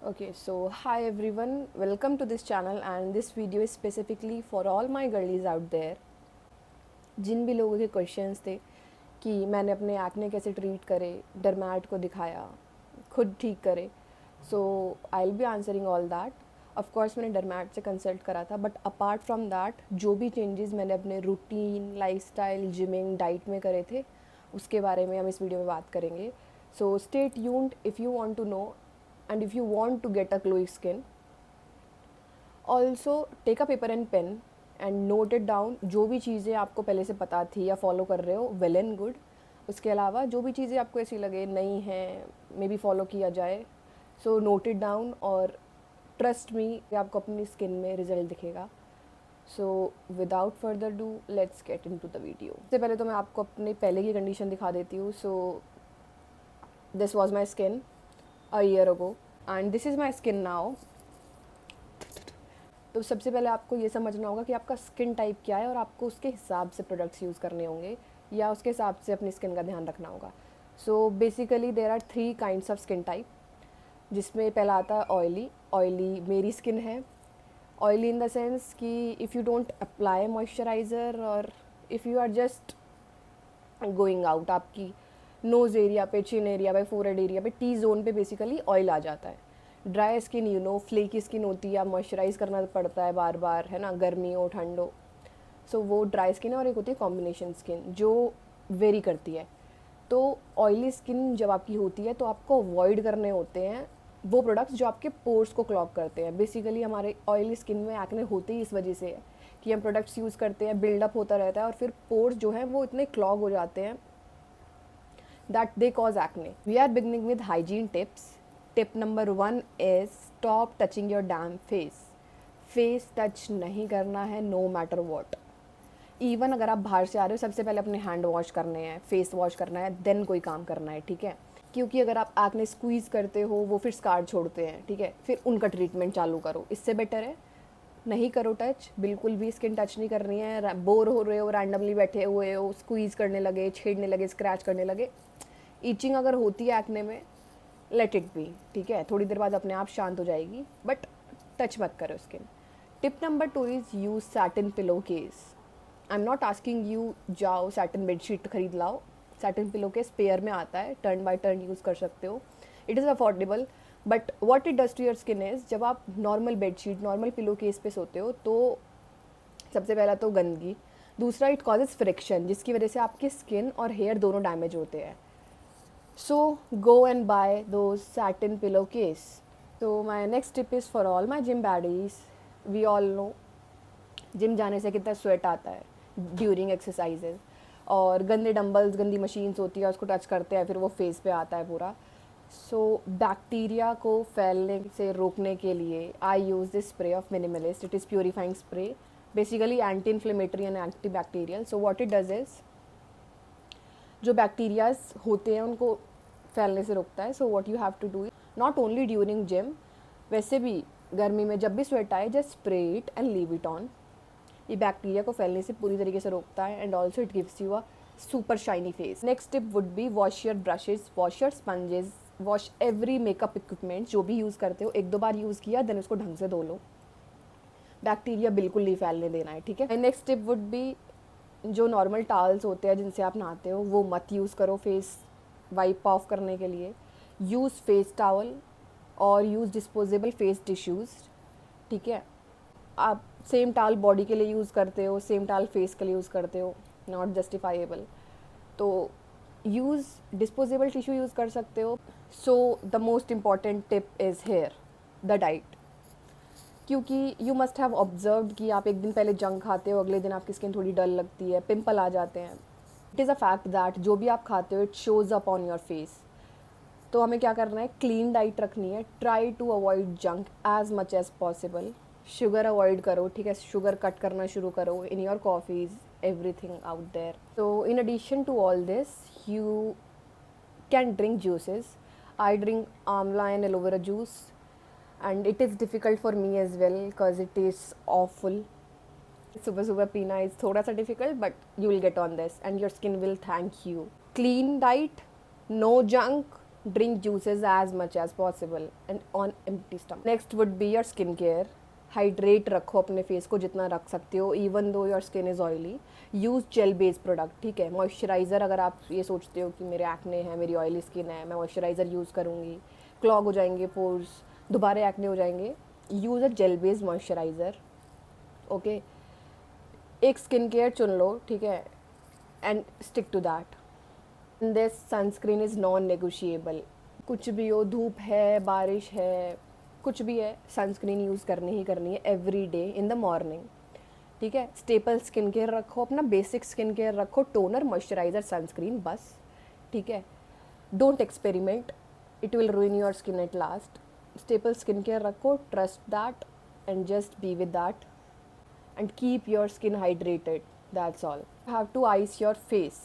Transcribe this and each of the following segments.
Okay, so hi everyone, welcome to this channel and this video is specifically for all my girlies out there जिन भी लोगों के questions थे कि मैंने अपने एक्ने कैसे ट्रीट करे, डर्मैट को दिखाया, खुद ठीक करे. So I will be answering all that. Of course मैंने डर्मैट से कंसल्ट करा था, बट अपार्ट फ्रॉम दैट जो भी चेंजेस मैंने अपने रूटीन, लाइफस्टाइल, जिमिंग, डाइट में करे थे उसके बारे में हम इस वीडियो में बात करेंगे. So stay tuned if you want to know and if you want to get a glowy skin. Also take a paper and pen and note it down. जो भी चीज़ें आपको पहले से पता थी या फॉलो कर रहे हो वेल एंड गुड. उसके अलावा जो भी चीज़ें आपको ऐसी लगे नहीं हैं मे बी फॉलो किया जाए, सो नोट इट डाउन और ट्रस्ट मी आपको अपनी स्किन में रिजल्ट दिखेगा. So without further do let's get in to the video. सबसे पहले तो मैं आपको अपनी पहले की कंडीशन दिखा देती हूँ. So this was my skin a year ago and this is my skin now. तो सबसे पहले आपको ये समझना होगा कि आपका स्किन टाइप क्या है और आपको उसके हिसाब से प्रोडक्ट्स यूज़ करने होंगे या उसके हिसाब से अपनी स्किन का ध्यान रखना होगा. So basically there are 3 kinds of skin type, जिसमें पहला आता है ऑयली. ऑयली मेरी स्किन है. ऑयली इन द सेंस कि if you don't apply moisturiser और if you are just going out, आपकी नोज़ एरिया पे, चिन एरिया पे, फोरहेड एरिया पे, टी जोन पे बेसिकली ऑयल आ जाता है. ड्राई स्किन फ्लेकी स्किन होती है, आप मॉइस्चराइज़ करना पड़ता है बार बार, है ना, गर्मी हो ठंड हो. सो वो ड्राई स्किन है. और एक होती है कॉम्बिनेशन स्किन जो वेरी करती है. तो ऑयली स्किन जब आपकी होती है तो आपको अवॉइड करने होते हैं वो प्रोडक्ट्स जो आपके पोर्स को क्लॉग करते हैं. बेसिकली हमारे ऑयली स्किन में एक्ने होते ही इस वजह से है कि हम प्रोडक्ट्स यूज़ करते हैं, बिल्डअप होता रहता है और फिर पोर्स जो हैं वो इतने क्लॉग हो जाते हैं that they cause acne. We are beginning with hygiene tips. Tip number 1 is stop touching your damn face. Face touch नहीं करना है नो मैटर वॉट. इवन अगर आप बाहर से आ रहे हो सबसे पहले अपने हैंड वॉश करने हैं, फेस वॉश करना है, देन कोई काम करना है, ठीक है. क्योंकि अगर आप एक्ने स्क्वीज़ करते हो वो फिर स्कार छोड़ते हैं, ठीक है. फिर उनका ट्रीटमेंट चालू करो. इससे बेटर है नहीं करो टच, बिल्कुल भी स्किन टच नहीं करनी है. बोर हो रहे हो, रैंडमली बैठे हुए हो, स्क्वीज़ करने लगे, छेड़ने लगे, स्क्रैच करने लगे, ईचिंग अगर होती है एक्ने में, लेट इट बी, ठीक है. थोड़ी देर बाद अपने आप शांत हो जाएगी, बट टच मत करो skin. Tip number 2 is use satin pillow case. I am not asking you जाओ सैटिन बेडशीट खरीद लाओ. सैटिन पिलो केस पेयर में आता है, टर्न बाय टर्न यूज़ कर सकते हो. It is affordable, but what it does to your skin is, जब आप normal bedsheet, normal pillow case पे सोते हो तो सबसे पहला तो गंदगी, दूसरा इट कॉजेज फ्रिक्शन जिसकी वजह से आपकी स्किन और हेयर दोनों डैमेज होते हैं. So go and buy those satin pillowcase. So my next tip is for all my gym baddies. We all know gym जाने से कितना स्वेट आता है ड्यूरिंग एक्सरसाइजेज, और गंदे डंबल्स, गंदी मशीन्स होती है, उसको टच करते हैं फिर वो फेस पे आता है पूरा. सो बैक्टीरिया को फैलने से रोकने के लिए I use this spray of Minimalist. It is purifying spray, basically anti inflammatory and anti bacterial. So what it does is, जो बैक्टीरियाज होते हैं उनको फैलने से रोकता है. So what you have to do not only during gym, वैसे भी गर्मी में जब भी स्वेट आए just spray it and leave it on. ये बैक्टीरिया को फैलने से पूरी तरीके से रोकता है and also it gives you a super shiny face. Next tip would be wash your brushes, wash your sponges, wash every makeup equipment जो भी यूज़ करते हो. 1-2 बार यूज़ किया देन उसको ढंग से धो लो. बैक्टीरिया बिल्कुल नहीं फैलने देना है, ठीक है. नेक्स्ट टिप वुड बी जो नॉर्मल टावल्स होते हैं जिनसे आप नहाते हो वो मत यूज़ करो फेस वाइप ऑफ करने के लिए. यूज़ फेस टावल और यूज़ डिस्पोजेबल फेस टिश्यूज़, ठीक है. आप सेम टावल बॉडी के लिए यूज़ करते हो, सेम टावल फेस के लिए यूज़ करते हो, नॉट जस्टिफाइबल. तो यूज़ डिस्पोजेबल टिश्यू यूज़ कर सकते हो. So the most important tip is here the diet. क्योंकि यू मस्ट हैव ऑब्जर्व्ड कि आप एक दिन पहले जंक खाते हो, अगले दिन आपकी स्किन थोड़ी डल लगती है, पिंपल आ जाते हैं. It is a fact that जो भी आप खाते हो it shows up on your face. तो हमें क्या करना है, क्लीन डाइट रखनी है. Try to avoid junk as much as possible. Sugar avoid करो, ठीक है. शुगर कट करना शुरू करो in your coffees, everything out there. तो in addition to all this you can drink juices. I drink amla and aloe vera juice and it is difficult for me as well because it is awful. सुबह सुबह पीना is थोड़ा सा difficult but you will get on this and your skin will thank you. Clean diet, no junk, Drink juices as much as possible and on empty stomach. Next would be your skin care. Hydrate रखो अपने face को जितना रख सकते हो, even though your skin is oily. Use gel based product, ठीक है. Moisturiser, अगर आप ये सोचते हो कि मेरे एक्ने है, मेरी ऑयली स्किन है, मैं मॉइस्चराइज़र यूज़ करूँगी, क्लॉग हो जाएंगे पोर्स, दोबारा एक्ने हो जाएंगे, use a gel based moisturiser. Okay, एक स्किन केयर चुन लो, ठीक है, and stick to that. This sunscreen is non negotiable. कुछ भी हो, धूप है, बारिश है, कुछ भी है, सनस्क्रीन यूज़ करनी ही करनी है every day in the morning, ठीक है. स्टेपल स्किन केयर रखो, अपना बेसिक स्किन केयर रखो, टोनर, मॉइस्चराइज़र, सनस्क्रीन, बस, ठीक है. Don't experiment, it will ruin your skin at last. Staple skin care रखो, trust that and just be with that and keep your skin hydrated, that's all. Have to ice your face.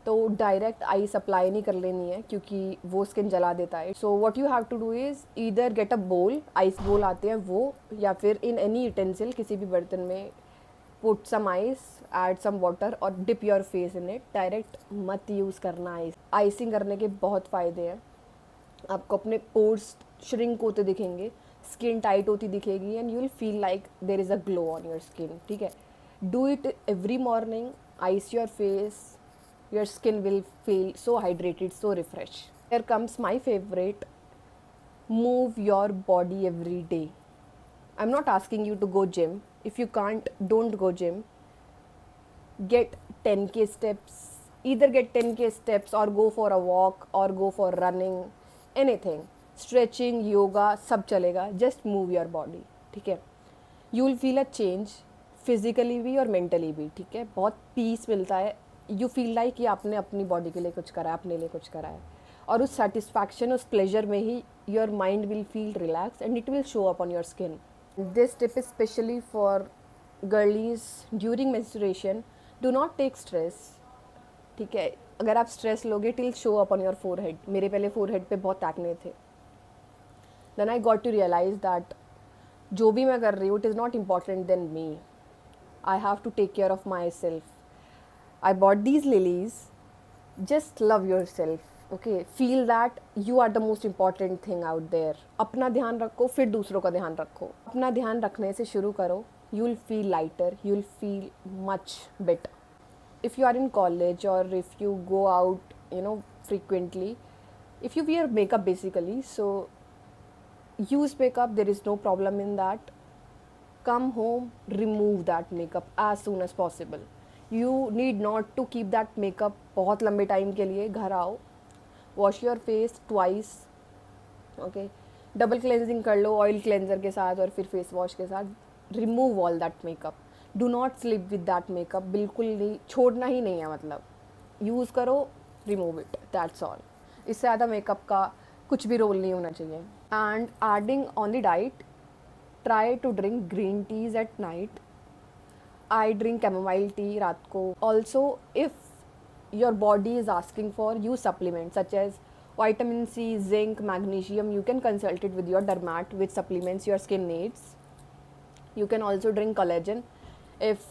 तो direct ice apply नहीं कर लेनी है क्योंकि वो skin जला देता है. So what you have to do is either get a bowl, ice बोल आते हैं वो, या फिर इन एनी यूटेंसिल, किसी भी बर्तन में, put some ice, add some water और dip your face in it. Direct मत यूज़ करना आइस. आइसिंग करने के बहुत फ़ायदे हैं. आपको अपने पोर्स श्रिंक होते दिखेंगे, स्किन टाइट होती दिखेगी and you will feel like there is a glow on your skin, ठीक है. Do it every morning, ice your face, your skin will feel so hydrated, so refreshed. Here comes my favorite, move your body every day. I'm not asking you to go gym. If you can't, don't go gym. Get 10k steps. Either get 10k steps or go for a walk or go for running, anything. Stretching, yoga, सब चलेगा. Just move your body, ठीक है. You will feel a change, physically भी और mentally भी, ठीक है. बहुत peace मिलता है. यू फील लाइक कि आपने अपनी बॉडी के लिए कुछ करा है, अपने लिए कुछ करा है, और उस सेटिस्फैक्शन, उस प्लेजर में ही your mind will feel relax and it will show up on your skin. This tip is specially for girlies during menstruation. Do not take stress, ठीक है. अगर आप स्ट्रेस लोगे it will show up on your forehead. मेरे पहले forehead पे बहुत acne थे. Then I got to realise that जो भी मैं कर रही हूँ it is not important than me. I have to take care of myself. I bought these lilies. Just love yourself, okay? Feel that you are the most important thing out there. अपना ध्यान रखो, फिर दूसरों का ध्यान रखो. अपना ध्यान रखने से शुरू करो. You will feel lighter. You will feel much better. If you are in college or if you go out, frequently, if you wear makeup basically, so use makeup. There is no problem in that. Come home, remove that makeup as soon as possible. You need not to keep that makeup बहुत लंबे time के लिए. घर आओ, wash your face twice, okay. Double cleansing कर लो oil cleanser के साथ और फिर फेस वॉश के साथ. Remove all that makeup. Do not slip with that makeup. बिल्कुल नहीं, छोड़ना ही नहीं है. मतलब यूज़ करो, रिमूव इट, दैट्स ऑल. इससे ज़्यादा मेकअप का कुछ भी रोल नहीं होना चाहिए. And adding on the diet, try to drink green teas at night. I drink chamomile tea रात को. Also, if your body is asking for, use supplements such as vitamin C, zinc, magnesium. You can consult it with your dermat which supplements your skin needs. You can also drink collagen if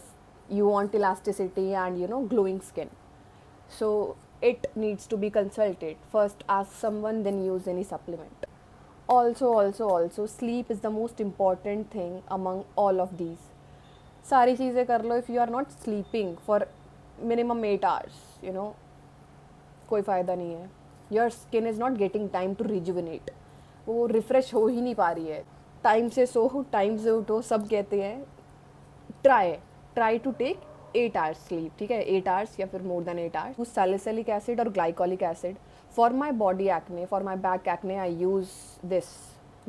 you want elasticity and glowing skin. So it needs to be consulted. First ask someone, then use any supplement. Also, sleep is the most important thing among all of these. सारी चीज़ें कर लो. If you are not sleeping for minimum 8 hours, कोई फ़ायदा नहीं है. Your skin is not getting time to rejuvenate. वो refresh हो ही नहीं पा रही है. टाइम से सो, टाइम से उठो, सब कहते हैं. Try to take 8 hours sleep, ठीक है. 8 hours या फिर more than 8 hours. Use salicylic acid और glycolic acid. For my body acne, for my back acne, I use this,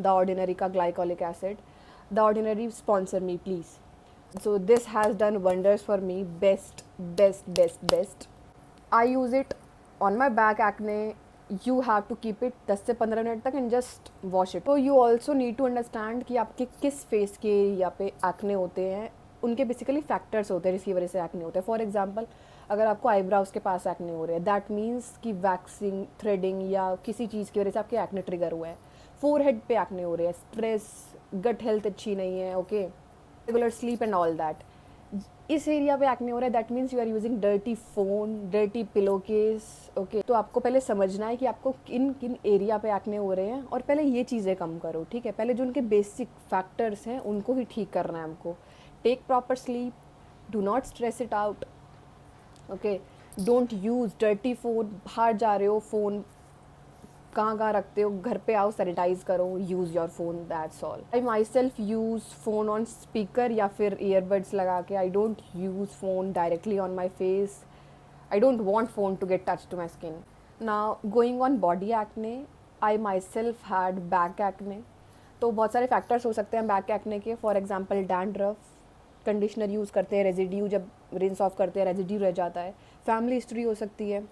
the Ordinary का glycolic acid. The Ordinary sponsor me please. So this has done wonders for me. Best. I use it on my back acne. You have to keep it 10 से 15 minute तक and just wash it. So you also need to understand कि आपके किस face के area पे acne होते हैं. उनके बेसिकली फैक्टर्स होते हैं जिसकी वजह से एक्ने होते हैं. फॉर एग्जांपल, अगर आपको आईब्राउज के पास एक्ने हो रहे हैं, दैट मीन्स कि वैक्सिंग, थ्रेडिंग या किसी चीज़ की वजह से आपके एक्ने ट्रिगर हुआ है. फोरहेड पे एक्ने हो रहे हैं, स्ट्रेस, गट हेल्थ अच्छी नहीं है, okay, regular sleep and all that. इस एरिया पे एक्ने हो रहा है, that means you are using dirty phone, dirty pillow case, okay. तो आपको पहले समझना है कि आपको किन किन एरिया पे एक्ने हो रहे हैं और पहले ये चीज़ें कम करो, ठीक है। पहले जो उनके बेसिक फैक्टर्स हैं उनको ही ठीक करना है हमको। Take proper sleep, do not stress it out, okay. Don't use dirty phone, बाहर जा रहे हो फ़ोन कहाँ कहाँ रखते हो, घर पे आओ सैनिटाइज करो, use your phone, that's all. I myself use phone on speaker या फिर ईयरबड्स लगा के। I don't use phone directly on my face, I don't want phone to get touch to my skin. Now going on body acne, I myself had back acne. तो बहुत सारे factors हो सकते हैं back acne के, for example dandruff, conditioner use करते हैं, residue जब रिंस ऑफ करते हैं रेजिड्यू रह जाता है, फैमिली हिस्ट्री हो सकती है,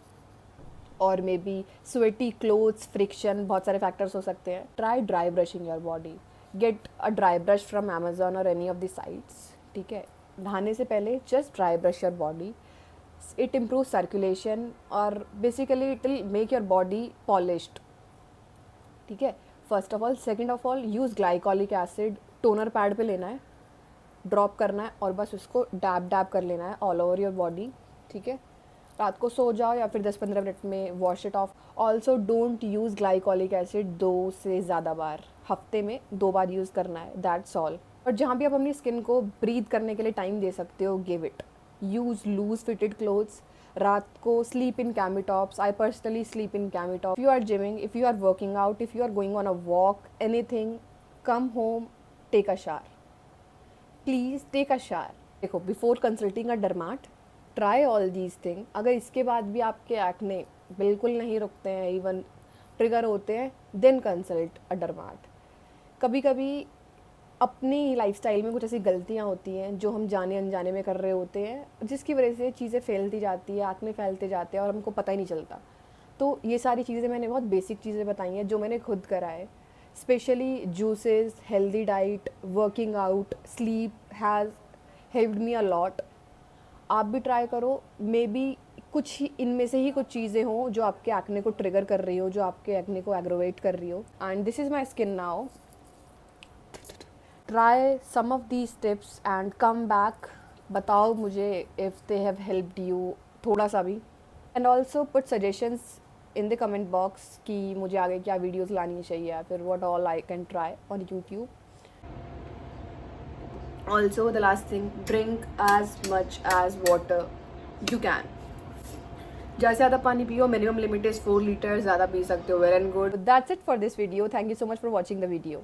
और maybe sweaty clothes, friction, बहुत सारे फैक्टर्स हो सकते हैं। Try dry brushing your body, get a dry brush from Amazon और एनी ऑफ द साइट्स, ठीक है। नहाने से पहले just dry brush your body, it improve circulation और basically it will make your body polished, ठीक है, first of all. Second of all, use glycolic acid, toner pad पे लेना है, ड्रॉप करना है और बस उसको डैब डैब कर लेना है ऑल ओवर योर बॉडी, ठीक है। रात को सो जाओ या फिर 10-15 मिनट में wash it of. Also don't use glycolic acid 2 से ज़्यादा बार, हफ्ते में 2 बार यूज़ करना है, दैट्स ऑल। और जहाँ भी आप अपनी स्किन को ब्रीथ करने के लिए टाइम दे सकते हो, give it. Use loose fitted clothes, रात को sleep in cami tops, I personally sleep in cami top. If you are gyming, if you are working out, if you are going on a walk, anything, come home, take a shower, please take a shower. देखो, before consulting a dermat, try all these thing. अगर इसके बाद भी आपके acne बिल्कुल नहीं रुकते हैं, इवन ट्रिगर होते हैं, देन कंसल्ट अ डर्माट। कभी कभी अपनी लाइफस्टाइल में कुछ ऐसी गलतियाँ होती हैं जो हम जाने अनजाने में कर रहे होते हैं, जिसकी वजह से चीज़ें फैलती जाती है, एक्ने फैलते जाते हैं और हमको पता ही नहीं चलता। तो ये सारी चीज़ें मैंने बहुत बेसिक चीज़ें बताई हैं जो मैंने खुद करा है, specially juices, healthy diet, working out, sleep has helped me a lot. आप भी ट्राई करो, मे बी कुछ ही इनमें से ही कुछ चीज़ें हों जो आपके एक्ने को ट्रिगर कर रही हो, जो आपके एक्ने को एग्रोवेट कर रही हो। And this is my skin now. Try some of these tips and come back, बताओ मुझे if they have helped you थोड़ा सा भी। And also put suggestions in the comment box कि मुझे आगे क्या वीडियोज़ लानी चाहिए या फिर what all I can try on YouTube. Also, the last thing, drink as much as water you can. ज़्यादा से ज़्यादा पानी पियो, मिनिमम लिमिट इज़ 4 लीटर, ज़्यादा पी सकते हो, well and good. That's it for this video, thank you so much for watching the video.